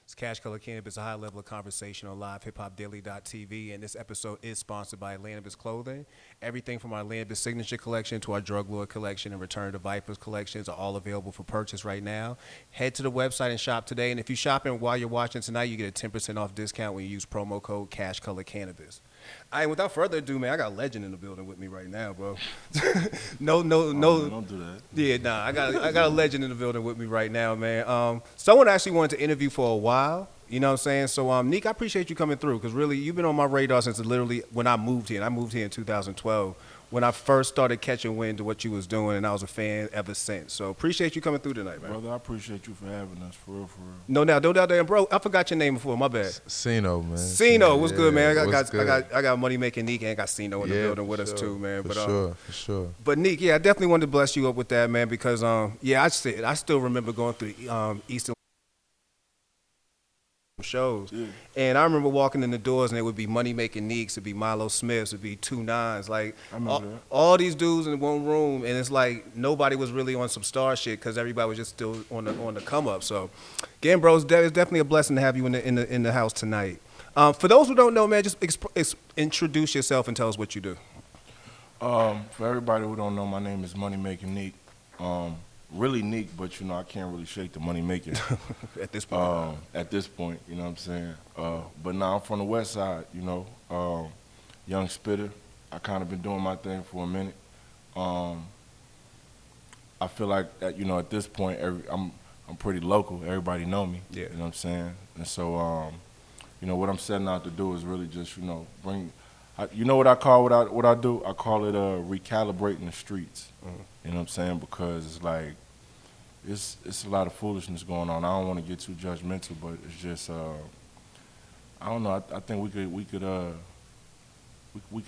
It's Cash Color Cannabis, a high level of conversation on LivehiphopDaily.tv, and this episode is sponsored by Cannabis Clothing. Everything from our Cannabis Signature Collection to our Drug Lord Collection and Return to Vipers collections are all available for purchase right now. Head to the website and shop today, and if you're shopping while you're watching tonight, you get a 10% off discount when you use promo code CashColorCannabis. All right, without further ado, man, I got a legend in the building with me right now, bro. No. Man, don't do that. Yeah, nah, I got a legend in the building with me right now, man. Someone actually wanted to interview for a while. You know what I'm saying? So, Nique, I appreciate you coming through because really you've been on my radar since literally when I moved here. And I moved here in 2012 when I first started catching wind to what you was doing, and I was a fan ever since. So appreciate you coming through tonight, man. Brother, I appreciate you for having us, for real, for real. No doubt, no doubt, bro. I forgot your name before. My bad. Sino, man. Sino, what's good, man? I got Makin Nique and got Sino in the building with us too, man. For sure. But Nique, yeah, I definitely wanted to bless you up with that, man, because I still remember going through Eastern shows, and I remember walking in the doors and it would be Money Making Niques, it'd be Milo Smiths, it'd be 2 9s, like all these dudes in one room, and it's like nobody was really on some star shit because everybody was just still on the come up. So again, bros, it's definitely a blessing to have you in the house tonight. For those who don't know, man, just introduce yourself and tell us what you do. For everybody who don't know, my name is Money Making Nique. Really Nique, but I can't really shake the money making at this point. At this point, you know what I'm saying. But now I'm from the West Side, young spitter. I kind of been doing my thing for a minute. I feel like at this point, I'm pretty local. Everybody know me. Yeah. You know what I'm saying. And so, what I'm setting out to do is really just bring. What I call what I do? I call it recalibrating the streets. Mm-hmm. You know what I'm saying? Because it's like it's a lot of foolishness going on. I don't want to get too judgmental, but it's just I don't know. I think we could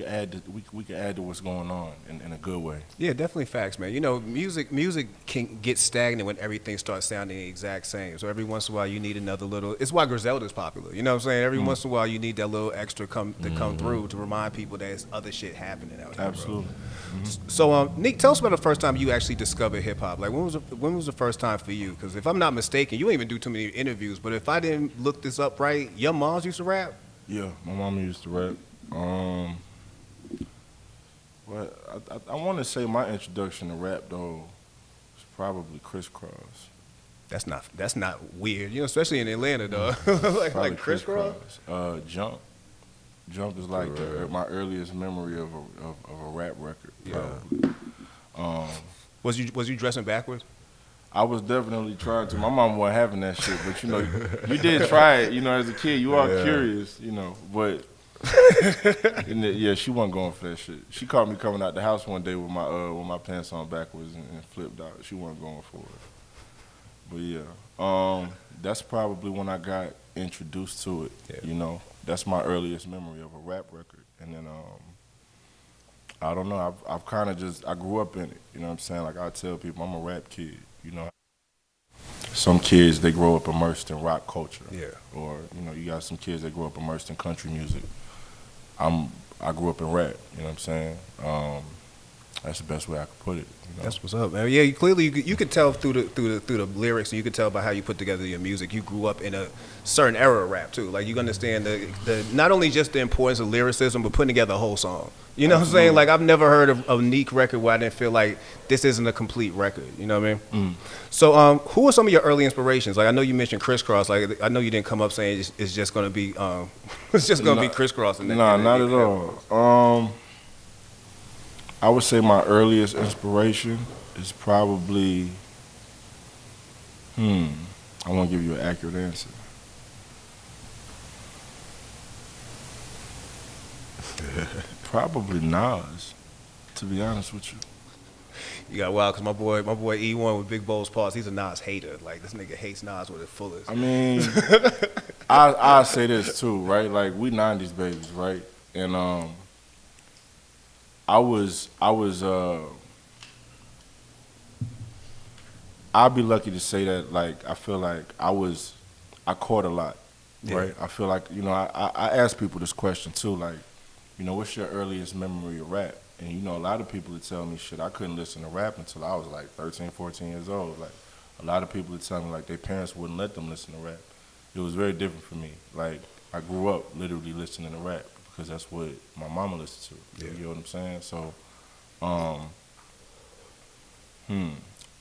add to what's going on in a good way. Yeah, definitely facts, man. Music can get stagnant when everything starts sounding the exact same. So every once in a while you need another little. It's why Griselda's popular. You know what I'm saying? Every once in a while you need that little extra come through to remind people there's other shit happening out here. Absolutely. So, Nique, tell us about the first time you actually discovered hip hop. Like, when was the first time for you? Because if I'm not mistaken, you don't even do too many interviews. But if I didn't look this up right, your moms used to rap. Yeah, my mama used to rap. Well, I want to say my introduction to rap though was probably Crisscross. That's not weird, especially in Atlanta, though. like Crisscross. Jump is like my earliest memory of a rap record. Yeah. Was you dressing backwards? I was definitely trying to. My mom wasn't having that shit, but you did try it. As a kid, you are curious, but. Yeah, she wasn't going for that shit. She caught me coming out the house one day with my pants on backwards and flipped out. She wasn't going for it. But yeah, that's probably when I got introduced to it. Yeah. That's my earliest memory of a rap record. And then I don't know. I've kind of I grew up in it. You know what I'm saying? Like I tell people, I'm a rap kid. Some kids they grow up immersed in rock culture. Yeah. Or you got some kids that grow up immersed in country music. I grew up in rap, you know what I'm saying? That's the best way I could put it. That's what's up, man. Yeah, you could tell through the lyrics, and you could tell by how you put together your music. You grew up in a certain era of rap too. Like you understand the not only just the importance of lyricism, but putting together a whole song. You know what I'm saying? Like I've never heard of a Nique record where I didn't feel like this isn't a complete record. You know what I mean? So who are some of your early inspirations? Like I know you mentioned Crisscross. Like I know you didn't come up saying it's just gonna be be Crisscross. Nah, not at all. I would say my earliest inspiration is probably, I want to give you an accurate answer. Probably Nas, to be honest with you. You got wild because my boy E1 with Big Bowls Paws, he's a Nas hater. Like this nigga hates Nas with the fullest. I mean, I say this too, right? Like we 90s babies, right? And I'll be lucky to say that, like, I feel like I caught a lot, right? I feel like, I ask people this question too, like, what's your earliest memory of rap? And, a lot of people would tell me, shit, I couldn't listen to rap until I was like 13, 14 years old. Like, a lot of people would tell me, like, their parents wouldn't let them listen to rap. it was very different for me. Like, I grew up literally listening to rap because that's what my mama listened to. You know what I'm saying? So,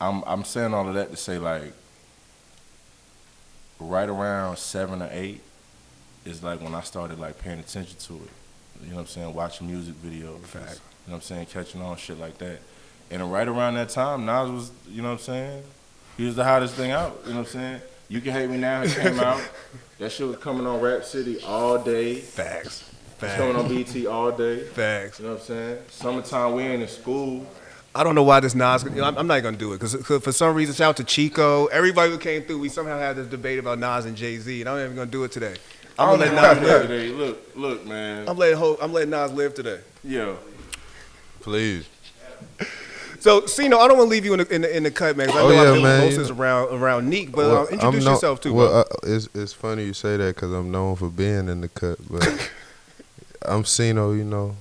I'm saying all of that to say, like, right around 7 or 8 is like when I started like paying attention to it. You know what I'm saying? Watching music videos. Fact. You know what I'm saying? Catching on, shit like that. And right around that time, Nas was, you know what I'm saying? He was the hottest thing out. You know what I'm saying? You Can Hate Me Now, it came out. That shit was coming on Rap City all day. Facts. It's coming on BT all day. Facts. You know what I'm saying? Summertime, we ain't in school. I don't know why this Nas. I'm not gonna do it because for some reason, shout out to Chico. Everybody who came through, we somehow had this debate about Nas and Jay-Z, and I'm not even gonna do it today. I'm gonna let Nas live today. Look, man. I'm letting Nas live today. Yeah. Please. So, Cino, I don't want to leave you in the cut, man. 'Cause I know I feel most is around Nique, but introduce yourself too. Well, it's funny you say that because I'm known for being in the cut, but I'm Cino. You know,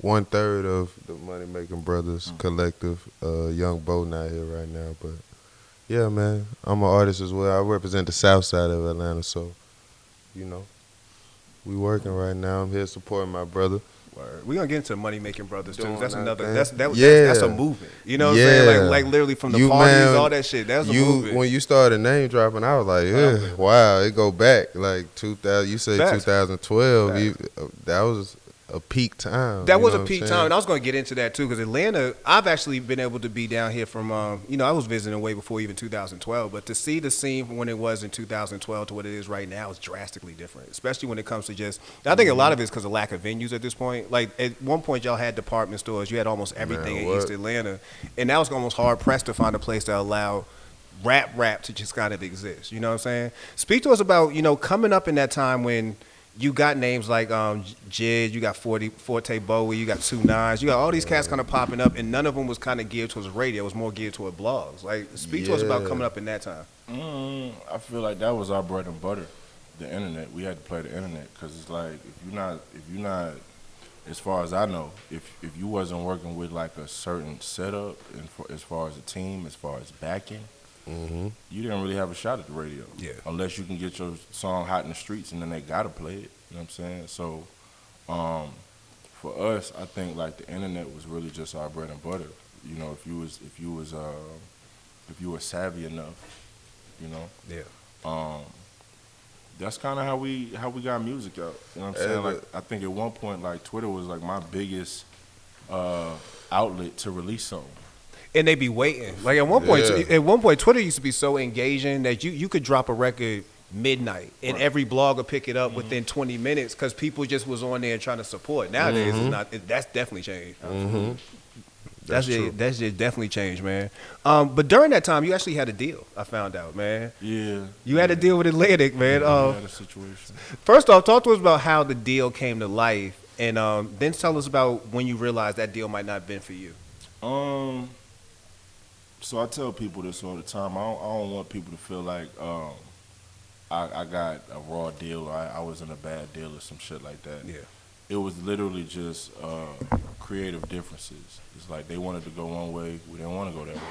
1/3 of the Money Making Brothers collective. Young Bo not here right now, but yeah, man, I'm an artist as well. I represent the South Side of Atlanta, so you know, we working right now. I'm here supporting my brother. We're gonna get into Money Making Brothers too. Doing That's that another. thing. That's a movement. You know what I'm saying? Like literally from the parties, all that shit. That's a movement. When you started name dropping, I was like, wow, it go back like 2000. You say 2012. That was a peak time. That was a peak time, and I was going to get into that too, because Atlanta, I've actually been able to be down here from, I was visiting way before even 2012, but to see the scene from when it was in 2012 to what it is right now is drastically different, especially when it comes to just, I think a lot of it is because of lack of venues at this point. Like, at one point, y'all had department stores. You had almost everything in East Atlanta, and that was almost hard-pressed to find a place to allow rap to just kind of exist. You know what I'm saying? Speak to us about, coming up in that time when you got names like Jid, you got Forte Bowie, you got 2 9s, you got all these cats kind of popping up, and none of them was kind of geared towards radio. It was more geared toward blogs. Like, speak to us about coming up in that time. I feel like that was our bread and butter, the internet. We had to play the internet because it's like if you're not, as far as I know, if you wasn't working with like a certain setup, and as far as a team, as far as backing. You didn't really have a shot at the radio. Yeah. Unless you can get your song hot in the streets and then they gotta play it. You know what I'm saying? So for us, I think like the internet was really just our bread and butter. You know, if you were savvy enough, you know. Yeah. That's kind of how we got music out. You know what I'm saying? Like I think at one point like Twitter was like my biggest outlet to release something. And they be waiting. Like at one point, Twitter used to be so engaging that you could drop a record midnight and every blog would pick it up within 20 minutes because people just was on there trying to support. Nowadays, it's not. That's definitely changed. That's just definitely changed, man. But during that time, you actually had a deal. I found out, man. Yeah. You had a deal with Atlantic, man. I had a situation. First off, talk to us about how the deal came to life, and then tell us about when you realized that deal might not have been for you. So I tell people this all the time. I don't want people to feel like I got a raw deal or I was in a bad deal or some shit like that. Yeah. It was literally just creative differences. It's like they wanted to go one way, we didn't want to go that way.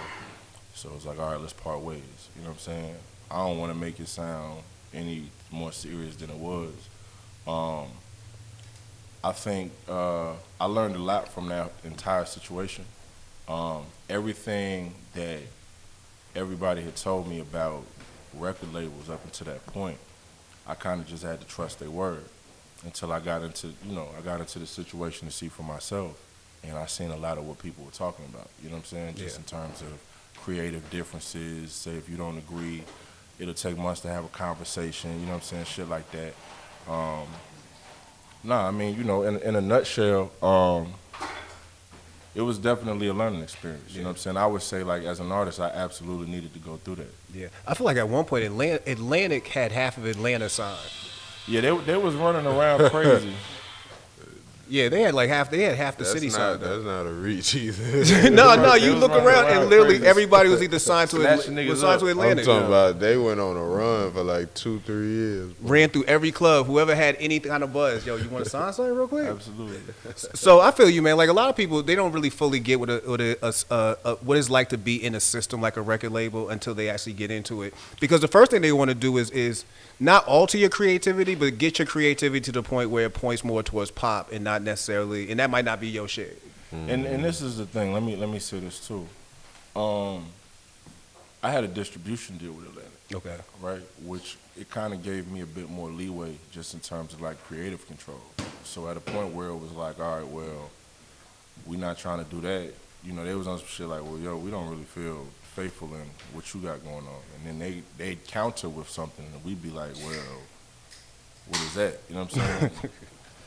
So it's like, all right, let's part ways. You know what I'm saying? I don't want to make it sound any more serious than it was. I think I learned a lot from that entire situation. Everything that everybody had told me about record labels up until that point, I kind of just had to trust their word until I got into the situation to see for myself, and I seen a lot of what people were talking about. You know what I'm saying? Just in terms of creative differences. Say if you don't agree, it'll take months to have a conversation. You know what I'm saying? Shit like that. I mean, in a nutshell. It was definitely a learning experience. You know what I'm saying? I would say, like, as an artist, I absolutely needed to go through that. Yeah. I feel like at one point, Atlantic had half of Atlanta signed. Yeah, they was running around crazy. Yeah, they had like half the city signed up. That's not a reach either. No, you look around and literally everybody was either signed to Snatching niggas Atlantic. I'm talking about they went on a run for like 2-3 years. Bro. Ran through every club. Whoever had any kind of buzz, yo, you want to sign something real quick? Absolutely. So I feel you, man. Like a lot of people, they don't really fully get what it's like to be in a system like a record label until they actually get into it. Because the first thing they want to do is not alter your creativity, but get your creativity to the point where it points more towards pop and not necessarily, and that might not be your shit. And this is the thing. Let me say this too. I had a distribution deal with Atlantic. Okay. Right, which it kind of gave me a bit more leeway just in terms of like creative control. So at a point where it was like, all right, well, we're not trying to do that. You know, they was on some shit like, well, yo, we don't really feel faithful in what you got going on. And then they'd counter with something, and we'd be like, well, what is that? You know what I'm saying?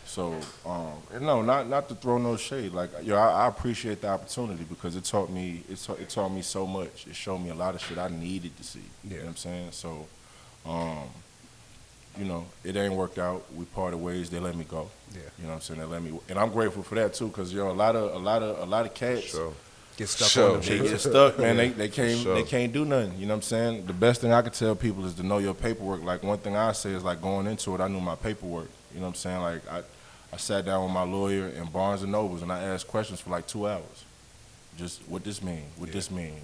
So, and no, not to throw no shade. Like, yo, I appreciate the opportunity because it taught me so much. It showed me a lot of shit I needed to see. Yeah. You know what I'm saying? So, you know, it ain't worked out. We parted ways. They let me go. Yeah. You know what I'm saying? They let me, and I'm grateful for that too, because yo, a lot of cats. Sure. Get stuck on They the get stuck, man. They can't do nothing. You know what I'm saying? The best thing I could tell people is to know your paperwork. Like one thing I say is like going into it, I knew my paperwork. You know what I'm saying? Like I sat down with my lawyer in Barnes and Nobles and I asked questions for like 2 hours. Just what this mean? What this mean?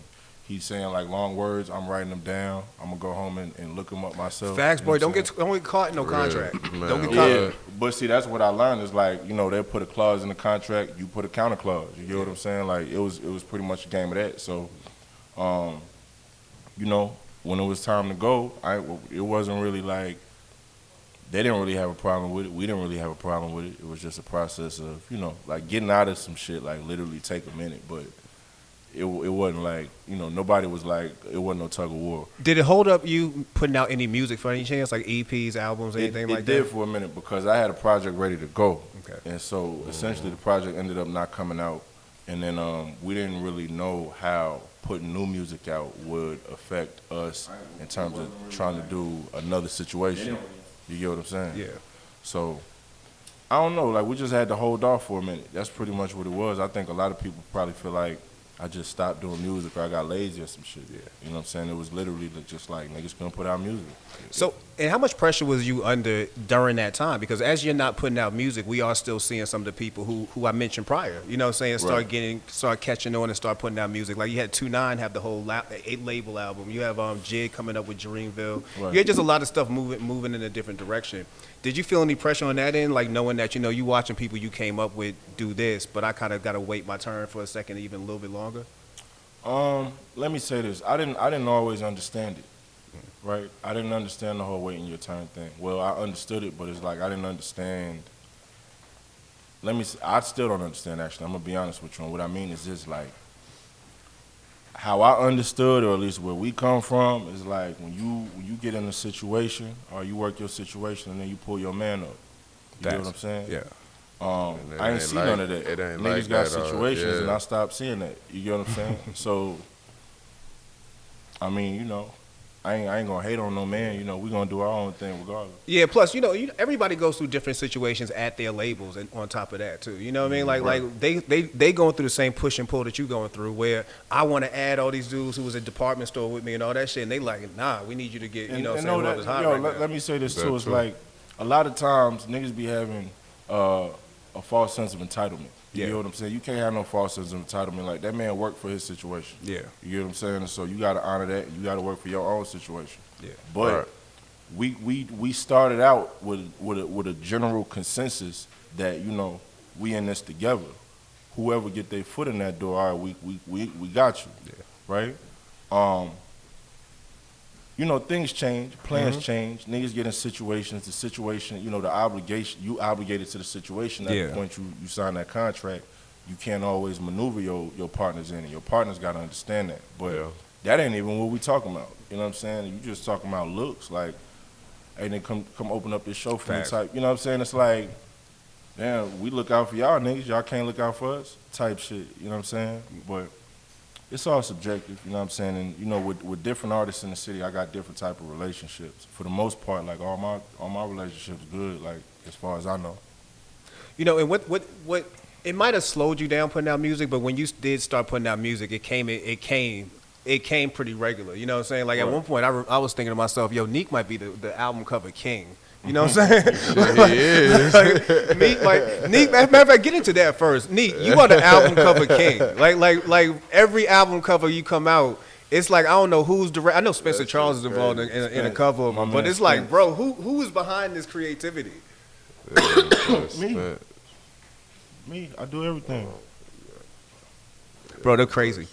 He's saying like long words. I'm writing them down. I'm gonna go home and look them up myself. Facts, you know boy. what I'm Don't get caught in no contract. Man, Don't get caught. Yeah, but see, that's what I learned is like, you know, they'll put a clause in the contract, you put a counter clause. You get what I'm saying? Like it was pretty much a game of that. So, you know, when it was time to go, it wasn't really like they didn't really have a problem with it. We didn't really have a problem with it. It was just a process of, you know, like getting out of some shit. Like literally take a minute, but. It wasn't like, you know, nobody was like, it wasn't no tug of war. Did it hold up you putting out any music for any chance, like EPs, albums, anything like that? It did for a minute because I had a project ready to go. Okay. And so essentially the project ended up not coming out. And then we didn't really know how putting new music out would affect us in terms of trying to do another situation. You get what I'm saying? Yeah. So I don't know, like we just had to hold off for a minute. That's pretty much what it was. I think a lot of people probably feel like I just stopped doing music or I got lazy or some shit. Yeah. You know what I'm saying? It was literally just like niggas couldn't put out music. So, and how much pressure was you under during that time? Because as you're not putting out music, we are still seeing some of the people who I mentioned prior, you know what I'm saying, start catching on and start putting out music. Like you had 2-9 have the whole 8-label album. You have Jig coming up with Dreamville. Right. You had just a lot of stuff moving in a different direction. Did you feel any pressure on that end, like knowing that, you know, you watching people you came up with do this, but I kind of got to wait my turn for a second, even a little bit longer? Let me say this. I didn't always understand it, right? I didn't understand the whole waiting your turn thing. Well, I understood it, but it's like I didn't understand. I still don't understand, actually. I'm going to be honest with you. And what I mean is just like how I understood, or at least where we come from, is like when you get in a situation or you work your situation and then you pull your man up. You know what I'm saying? Yeah. I ain't see none of that. Niggas like got that, situations, yeah. and I stopped seeing that. You get what I'm saying? So, I mean, you know, I ain't gonna hate on no man. You know, we gonna do our own thing regardless. Yeah. Plus, you know, everybody goes through different situations at their labels, and on top of that too. You know what I mean? Like, Right. like they going through the same push and pull that you going through. Where I want to add all these dudes who was at department store with me and all that shit, and they like, nah, we need you to get, you know, saying whoever's hot right now. Let me say this That too. It's too. like a lot of times niggas be having a false sense of entitlement. You Yeah. get what I'm saying? You can't have no false sense of entitlement. Like that man worked for his situation. Yeah. You get what I'm saying? And so you got to honor that. And you got to work for your own situation. Yeah. But we started out with a general consensus that, you know, we in this together. Whoever get their foot in that door, all right, we got you. Yeah. Right? You know, things change, plans change, niggas get in situations, the situation, you know, the obligation, you obligated to the situation at the point you sign that contract. You can't always maneuver your partners in, and your partners got to understand that. But that ain't even what we talking about. You know what I'm saying? You just talking about looks, like, hey, they come open up this show for me type. You know what I'm saying? It's like, damn, we look out for y'all niggas, y'all can't look out for us type shit. You know what I'm saying? But it's all subjective, you know what I'm saying? And, you know, with different artists in the city, I got different type of relationships. For the most part, like, all my relationships good, like, as far as I know. You know, and what it might have slowed you down putting out music, but when you did start putting out music, it came pretty regular. You know what I'm saying? Like at one point, I was thinking to myself, yo, Nique might be the album cover king. You know what I'm saying? He is. Nique, matter of fact, get into that first. Nique, you are the album cover king. Like every album cover you come out, it's like I don't know who's direct. I know Spencer Charles is involved in a cover of them, but it's like, bro, who is behind this creativity? Me, I do everything. Bro, they're crazy.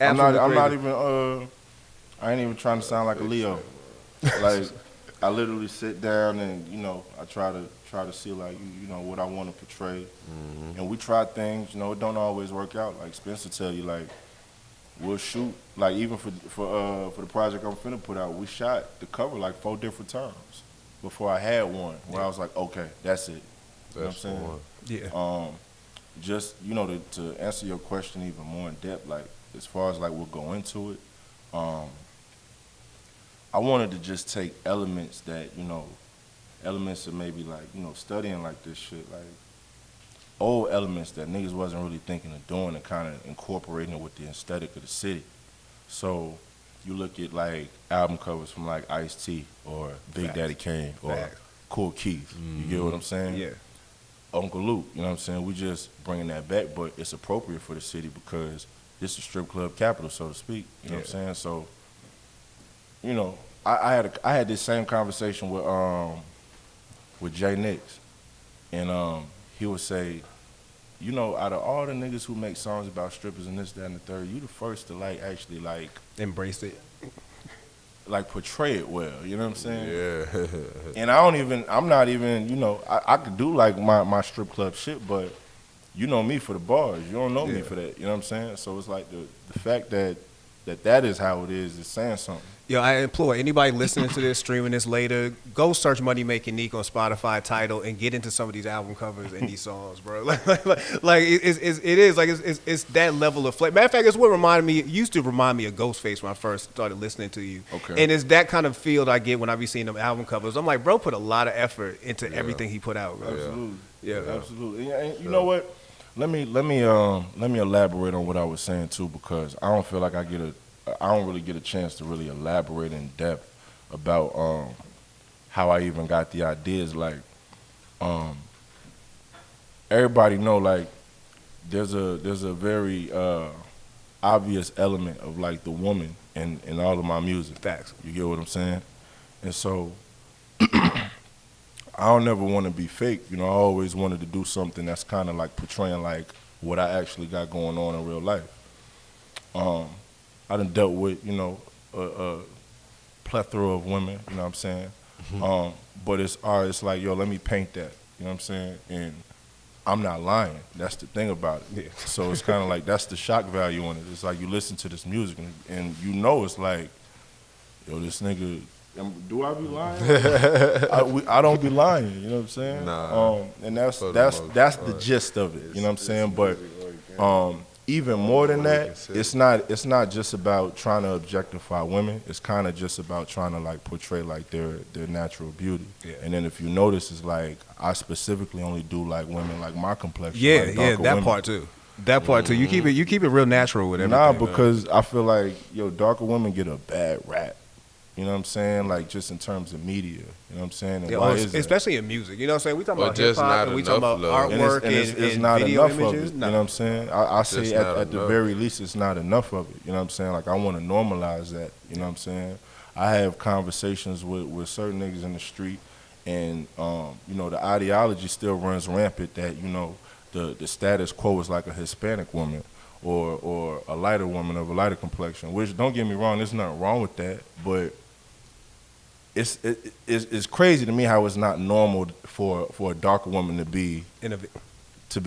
I'm not even. I ain't even trying to sound like a Leo. Like, I literally sit down and I try to see like what I want to portray, and we try things. It don't always work out. Like Spencer tell you, like we'll shoot. Like even for the project I'm finna put out, we shot the cover like 4 different times before I had one where I was like, okay, that's it. You know what I'm saying? Yeah. Just to answer your question even more in depth, like as far as like we'll go into it, I wanted to just take elements that elements of maybe like studying like this shit, like old elements that niggas wasn't really thinking of doing and kind of incorporating it with the aesthetic of the city. So you look at like album covers from like Ice-T or Big Daddy Kane or Kool Keith. You get what I'm saying? Yeah. Uncle Luke, you know what I'm saying? We just bringing that back, but it's appropriate for the city because this is strip club capital, so to speak. You know what I'm saying? So, I had this same conversation with Jay Nix, and he would say, out of all the niggas who make songs about strippers and this, that, and the third, you the first to like actually like embrace it. Like portray it well, you know what I'm saying? Yeah. And I'm not even, I could do like my strip club shit, but you know me for the bars. You don't know me for that, you know what I'm saying? So it's like the fact that is how it is saying something. Yo, I implore anybody listening to this, streaming this later, go search Makin Nique on Spotify, Tidal, and get into some of these album covers and these songs, bro. It's that level of flavor. Matter of fact, it's what used to remind me of Ghostface when I first started listening to you. Okay. And it's that kind of feel I get when I be seeing them album covers. I'm like, bro, put a lot of effort into everything he put out, bro. Absolutely. Yeah. Absolutely. And you know what? Let me elaborate on what I was saying too, because I don't feel like I don't really get a chance to really elaborate in depth about how I even got the ideas. Like, everybody know like there's a very obvious element of like the woman in all of my music. Facts. You get what I'm saying? And so I don't never want to be fake. I always wanted to do something that's kind of like portraying like what I actually got going on in real life. I done dealt with, a plethora of women, you know what I'm saying? But it's like, yo, let me paint that, you know what I'm saying? And I'm not lying. That's the thing about it. Yeah. So it's kind of like, that's the shock value on it. It's like you listen to this music and it's like, yo, this nigga, do I be lying? I don't be lying, you know what I'm saying? Nah. And that's the gist of it, you know what I'm saying? But even more than that, it's not just about trying to objectify women. It's kind of just about trying to like portray like their natural beauty. Yeah. And then if you notice, it's like I specifically only do like women like my complexion. Yeah, like that women. part too. That part too. You keep it real natural with everything. Nah, because I feel like darker women get a bad rap. You know what I'm saying? Like, just in terms of media. You know what I'm saying? And why is especially in music. You know what I'm saying? We talking about just hip-hop and we talking about artwork it's not video enough images. of it. You know what I'm saying? I say at the very least, it's not enough of it. You know what I'm saying? Like, I want to normalize that. You know what I'm saying? I have conversations with certain niggas in the street, and, the ideology still runs rampant that, the status quo is like a Hispanic woman or a lighter woman of a lighter complexion, which, don't get me wrong, there's nothing wrong with that, but it's crazy to me how it's not normal for a darker woman to be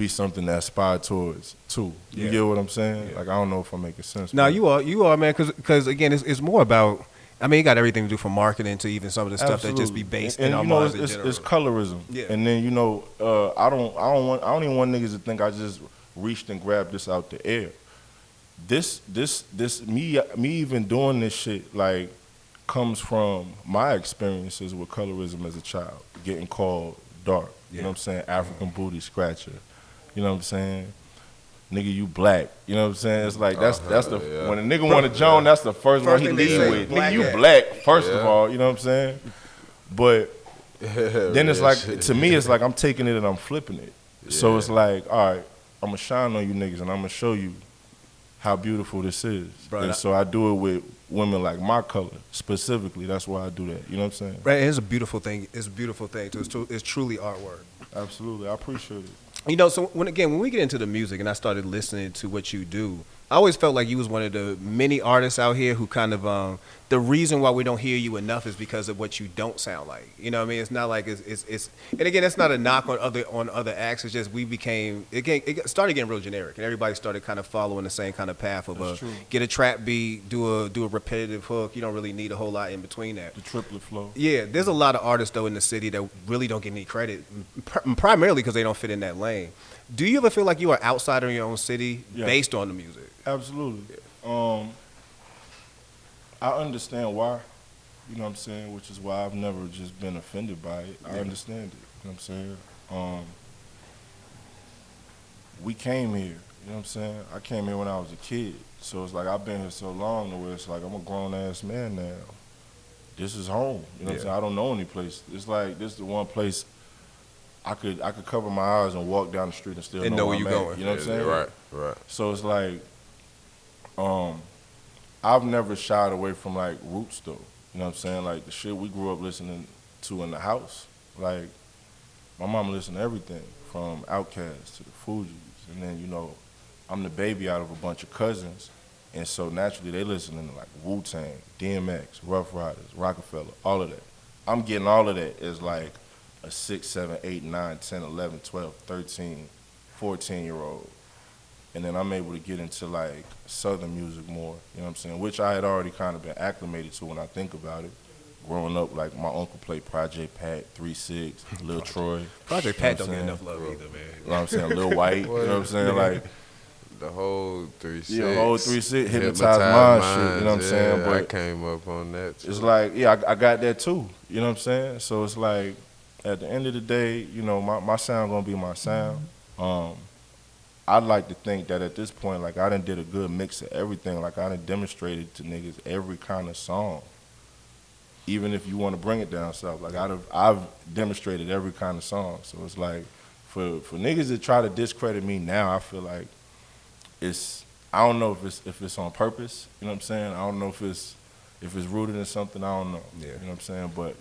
something that aspired towards too. You get what I'm saying? Yeah. Like, I don't know if I'm making sense. No, you are, man. Because again, it's more about. I mean, it got everything to do from marketing to even some of the stuff that just be based in our minds in general. It's colorism. Yeah. And then I don't even want niggas to think I just reached and grabbed this out the air. This me even doing this shit like comes from my experiences with colorism as a child, getting called dark. You know what I'm saying? African booty scratcher. You know what I'm saying? Nigga, you black. You know what I'm saying? It's like that's the when a nigga want to join, that's the first one he lead with. Nigga, you black first of all. You know what I'm saying? But then it's like to me, it's like I'm taking it and I'm flipping it. So it's like, all right, I'm gonna shine on you niggas and I'm gonna show you how beautiful this is. Bro, and so I do it with women like my color specifically. That's why I do that. You know what I'm saying? Right. It's a beautiful thing. It's a beautiful thing too. It's truly artwork. Absolutely. I appreciate it. You know, so when we get into the music and I started listening to what you do, I always felt like you was one of the many artists out here who kind of the reason why we don't hear you enough is because of what you don't sound like. You know what I mean? It's not like it's and again, that's not a knock on other acts. It's just it started getting real generic and everybody started kind of following the same kind of path of get a trap beat, do a repetitive hook. You don't really need a whole lot in between that. The triplet flow. Yeah, there's a lot of artists though in the city that really don't get any credit, primarily because they don't fit in that lane. Do you ever feel like you are outsider in your own city based on the music? Absolutely. I understand why, you know what I'm saying, which is why I've never just been offended by it. I understand it, you know what I'm saying. We came here, you know what I'm saying. I came here when I was a kid, so it's like I've been here so long to where it's like I'm a grown-ass man now. This is home, you know what I'm saying. I don't know any place. It's like this is the one place I could cover my eyes and walk down the street and still know where you're going. You know what I'm saying? Right. So it's like, I've never shied away from like roots though. You know what I'm saying? Like the shit we grew up listening to in the house. Like my mama listened to everything from Outkast to the Fugees, and then you know I'm the baby out of a bunch of cousins, and so naturally they listening to like Wu-Tang, DMX, Rough Riders, Rockefeller, all of that. I'm getting all of that as like a 6, 7, 8, 9, 10, 11, 12, 13, 14-year-old. And then I'm able to get into like Southern music more, you know what I'm saying, which I had already kind of been acclimated to when I think about it. Growing up, like my uncle played Project Pat, 3-6, Lil Troy. Project Pat don't get enough love either, man. You know what I'm saying? Lil White, you know what I'm saying? Like the whole 3-6. Yeah, the whole 3-6, Hypnotized Mind shit, you know what I'm saying? But I came up on that too. It's like, I got that too, you know what I'm saying? So it's like, at the end of the day, you know, my sound gonna be my sound. I'd like to think that at this point, like I done did a good mix of everything. Like I done demonstrated to niggas every kind of song. Even if you want to bring it down south, like I've demonstrated every kind of song. So it's like, for niggas that try to discredit me now, I feel like I don't know if it's on purpose. You know what I'm saying? I don't know if it's rooted in something. I don't know. Yeah. You know what I'm saying? But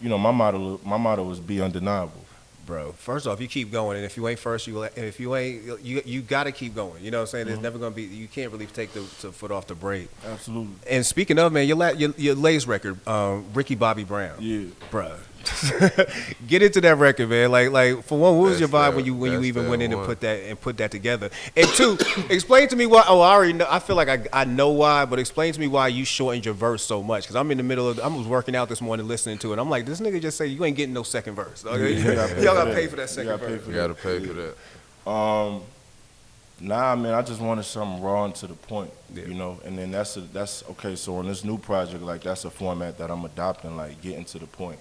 you know, my motto is be undeniable. Bro, first off, you keep going, and if you ain't first, you got to keep going. You know what I'm saying? There's never going to be, you can't really take the foot off the brake. Absolutely. And speaking of, man, your latest record, Ricky Bobby Brown. Yeah. Bro. Get into that record, man. Like for one, what was your vibe when you even went in and put that together? And two, explain to me why. Oh, I already know. I feel like I know why, but explain to me why you shortened your verse so much. Because I'm in the middle of. I was working out this morning listening to it. I'm like, this nigga just say you ain't getting no second verse. Okay? Y'all gotta pay for that second verse. You gotta pay for that. Nah, man. I just wanted something raw and to the point. You know, and then that's okay. So on this new project, like that's a format that I'm adopting, like getting to the point.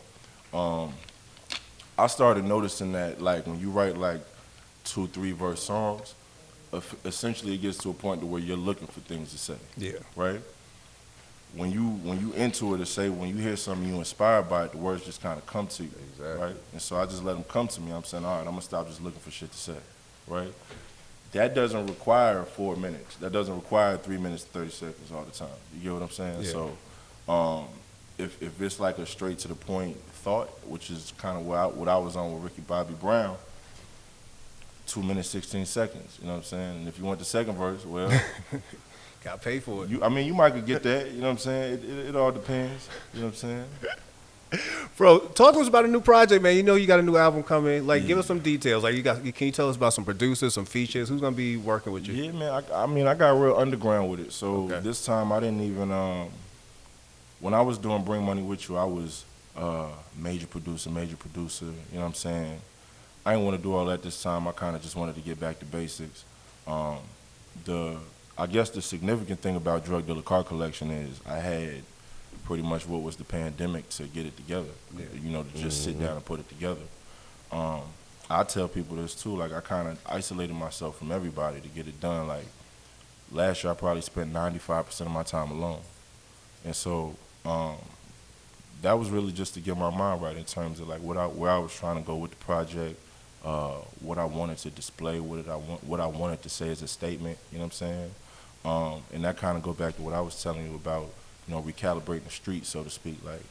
I started noticing that like when you write like 2-3 verse songs, essentially it gets to a point to where you're looking for things to say. Yeah. Right? When you into it to say, when you hear something you inspired by it, the words just kind of come to you. Exactly. Right? And so I just let them come to me. I'm saying, all right, I'm gonna stop just looking for shit to say. Right? That doesn't require 4 minutes. That doesn't require 3 minutes and 30 seconds all the time. You get what I'm saying? Yeah. So if it's like a straight to the point thought, which is kind of what I was on with Ricky Bobby Brown, 2 minutes 16 seconds. You know what I'm saying? And if you want the second verse, well, gotta pay for it. You might could get that. You know what I'm saying? It all depends. You know what I'm saying? Bro, talk to us about a new project, man. You know you got a new album coming. Like, give us some details. Like, can you tell us about some producers, some features? Who's gonna be working with you? Yeah, man. I got real underground with it. So this time I didn't even. When I was doing Bring Money With You, I was major producer. You know what I'm saying? I didn't want to do all that this time. I kind of just wanted to get back to basics. I guess the significant thing about Drug Dealer Car Collection is I had pretty much what was the pandemic to get it together. You know, to just sit down and put it together. I tell people this too. Like I kind of isolated myself from everybody to get it done. Like last year, I probably spent 95% of my time alone, and so that was really just to get my mind right in terms of like where I was trying to go with the project, what I wanted to display, what I wanted to say as a statement. You know what I'm saying? And that kind of go back to what I was telling you about, you know, recalibrating the street, so to speak. Like,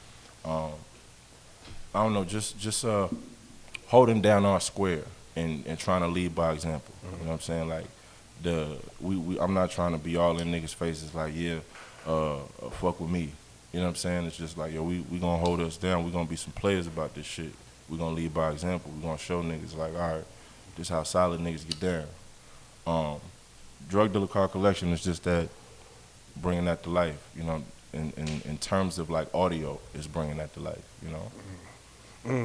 I don't know, just holding down our square and trying to lead by example. You know what I'm saying? Like, I'm not trying to be all in niggas' faces like, yeah, fuck with me. You know what I'm saying? It's just like, yo, we gonna hold us down. We gonna be some players about this shit. We gonna lead by example. We gonna show niggas like, all right, this how solid niggas get down. Drug dealer car collection is just that, bringing that to life. You know, in terms of like audio, is bringing that to life. You know.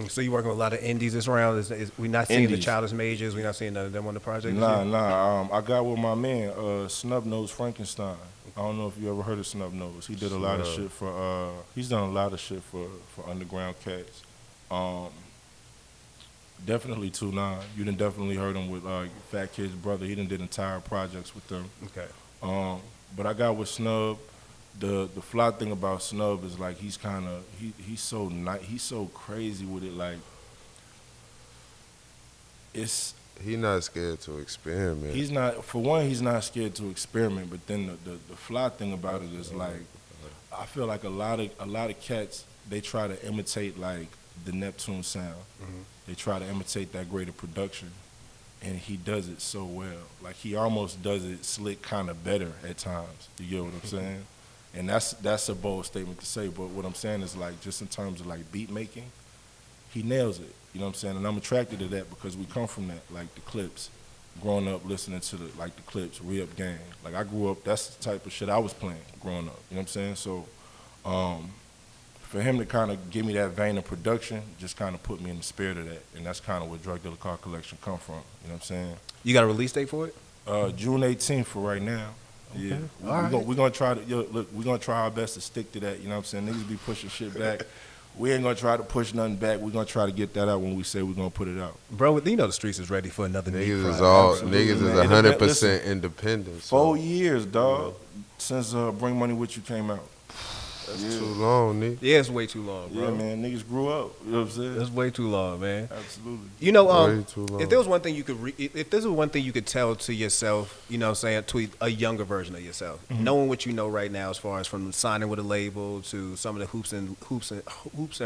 So you working with a lot of indies this round? We not seeing the Indies. Childish Majors. We not seeing none of them on the project. Nah. I got with my man, Snub Nose Frankenstein. I don't know if you ever heard of Snub Nose. He did a lot of shit for. He's done a lot of shit for underground cats. Definitely 2-9. You done definitely heard him with Fat Kid's brother. He done did entire projects with them. Okay. But I got with Snub. The fly thing about Snub is like he's so he's so crazy with it. Like He not scared to experiment. he's not scared to experiment. But then the fly thing about it is like I feel like a lot of cats, they try to imitate like the Neptune sound. They try to imitate that greater production, and he does it so well. Like he almost does it slick, kind of better at times. You get what I'm saying? And that's a bold statement to say, but what I'm saying is like just in terms of like beat making, he nails it. You know what I'm saying? And I'm attracted to that because we come from that, like the Clips, growing up listening to the Clips, Re-Up Gang. Like I grew up, that's the type of shit I was playing growing up. You know what I'm saying? So for him to kind of give me that vein of production just kind of put me in the spirit of that, and that's kind of where Drug Dealer Car Collection come from. You know what I'm saying? You got a release date for it? June 18th for right now. Yeah, we're gonna try to we're gonna try our best to stick to that. You know what I'm saying? Niggas be pushing shit back. We ain't gonna try to push nothing back. We're gonna try to get that out when we say we're gonna put it out. Bro, you know the streets is ready for another Niggas Nique is project. niggas is 100% independent. So 4 years, dog, since Bring Money With You came out. that's too long, Nique. Yeah, it's way too long, bro. Yeah, man, niggas grew up. You know what I'm saying? It's way too long, man. Absolutely. You know, Way too long. if there was one thing you could, if there's one thing you could tell to yourself, you know, what I'm saying, to a younger version of yourself, knowing what you know right now, as far as from signing with a label to some of the hoops and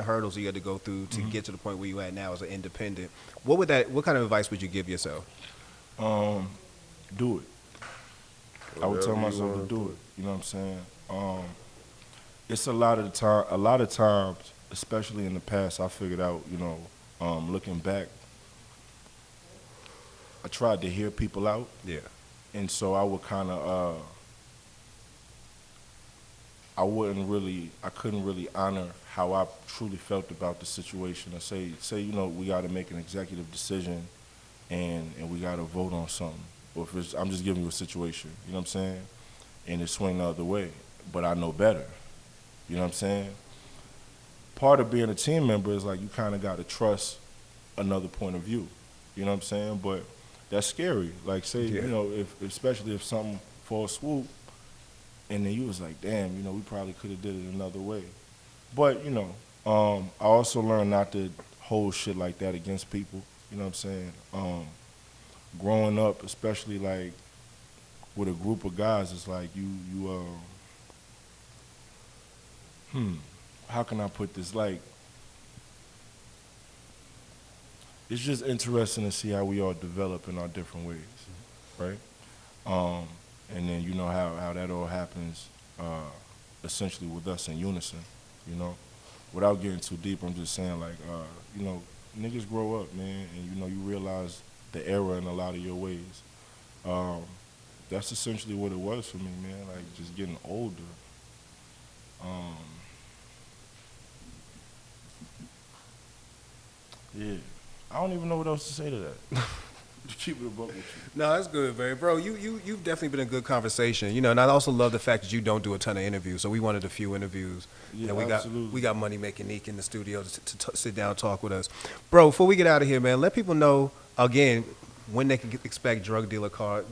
hurdles you had to go through to get to the point where you at now as an independent, what kind of advice would you give yourself? Do it. I would tell myself to do it. You know what I'm saying? It's a lot of times, especially in the past, I figured out, you know, looking back, I tried to hear people out. Yeah. And so I would kind of, I couldn't really honor how I truly felt about the situation. I say, you know, we got to make an executive decision and we got to vote on something. Or if it's, I'm just giving you a situation, you know what I'm saying? And it swing the other way, but I know better. You know what I'm saying? Part of being a team member is like you kind of got to trust another point of view. You know what I'm saying? But that's scary. Like say, you know, especially if something falls swoop, and then you was like, damn, you know, we probably could have did it another way. But you know, I also learned not to hold shit like that against people. You know what I'm saying? Growing up, especially like with a group of guys, it's like how can I put this? Like, it's just interesting to see how we all develop in our different ways, right? And then you know how that all happens, essentially with us in unison, you know. Without getting too deep, I'm just saying like, you know, niggas grow up, man, and you know you realize the error in a lot of your ways. That's essentially what it was for me, man. Like just getting older. Yeah, I don't even know what else to say to that. Keep it a buck with you. No, that's good, man. Bro, you've definitely been a good conversation. You know, and I also love the fact that you don't do a ton of interviews. So we wanted a few interviews. Yeah, and absolutely. we got Makin Nique in the studio to sit down and talk with us. Bro, before we get out of here, man, let people know, again, when they can expect drug dealer car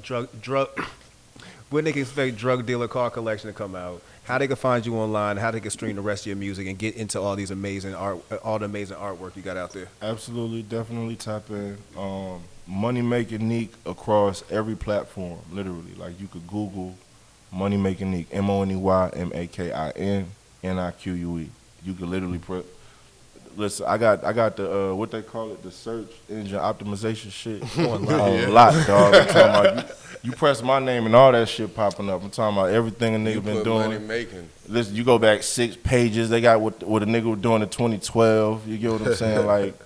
collection to come out, how they can find you online, how they can stream the rest of your music and get into all these amazing all the amazing artwork you got out there. Absolutely, definitely tap in. Makin Nique across every platform, literally. Like you could Google Makin Nique, MONEYMAKINNIQUE. You could literally put. Listen, I got the what they call it, the search engine optimization shit. A lot, dog. I'm talking about you press my name and all that shit popping up. I'm talking about everything a nigga been doing. Money making. Listen, you go back 6 pages. They got what a nigga was doing in 2012. You get what I'm saying? Like,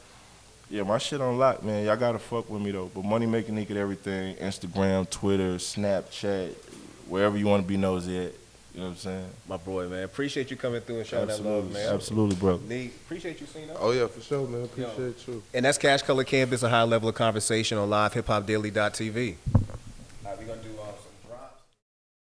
yeah, my shit on lock, man. Y'all gotta fuck with me though. But Makin Nique at everything: Instagram, Twitter, Snapchat, wherever you want to be nosy at. You know what I'm saying? My boy, man. Appreciate you coming through and showing that love, man. Absolutely, bro. Nique, appreciate you seeing that. Oh yeah, for sure, man. Appreciate you. And that's CashColorCannabis, a high level of conversation on LivehiphopDaily.tv. All right, we're gonna do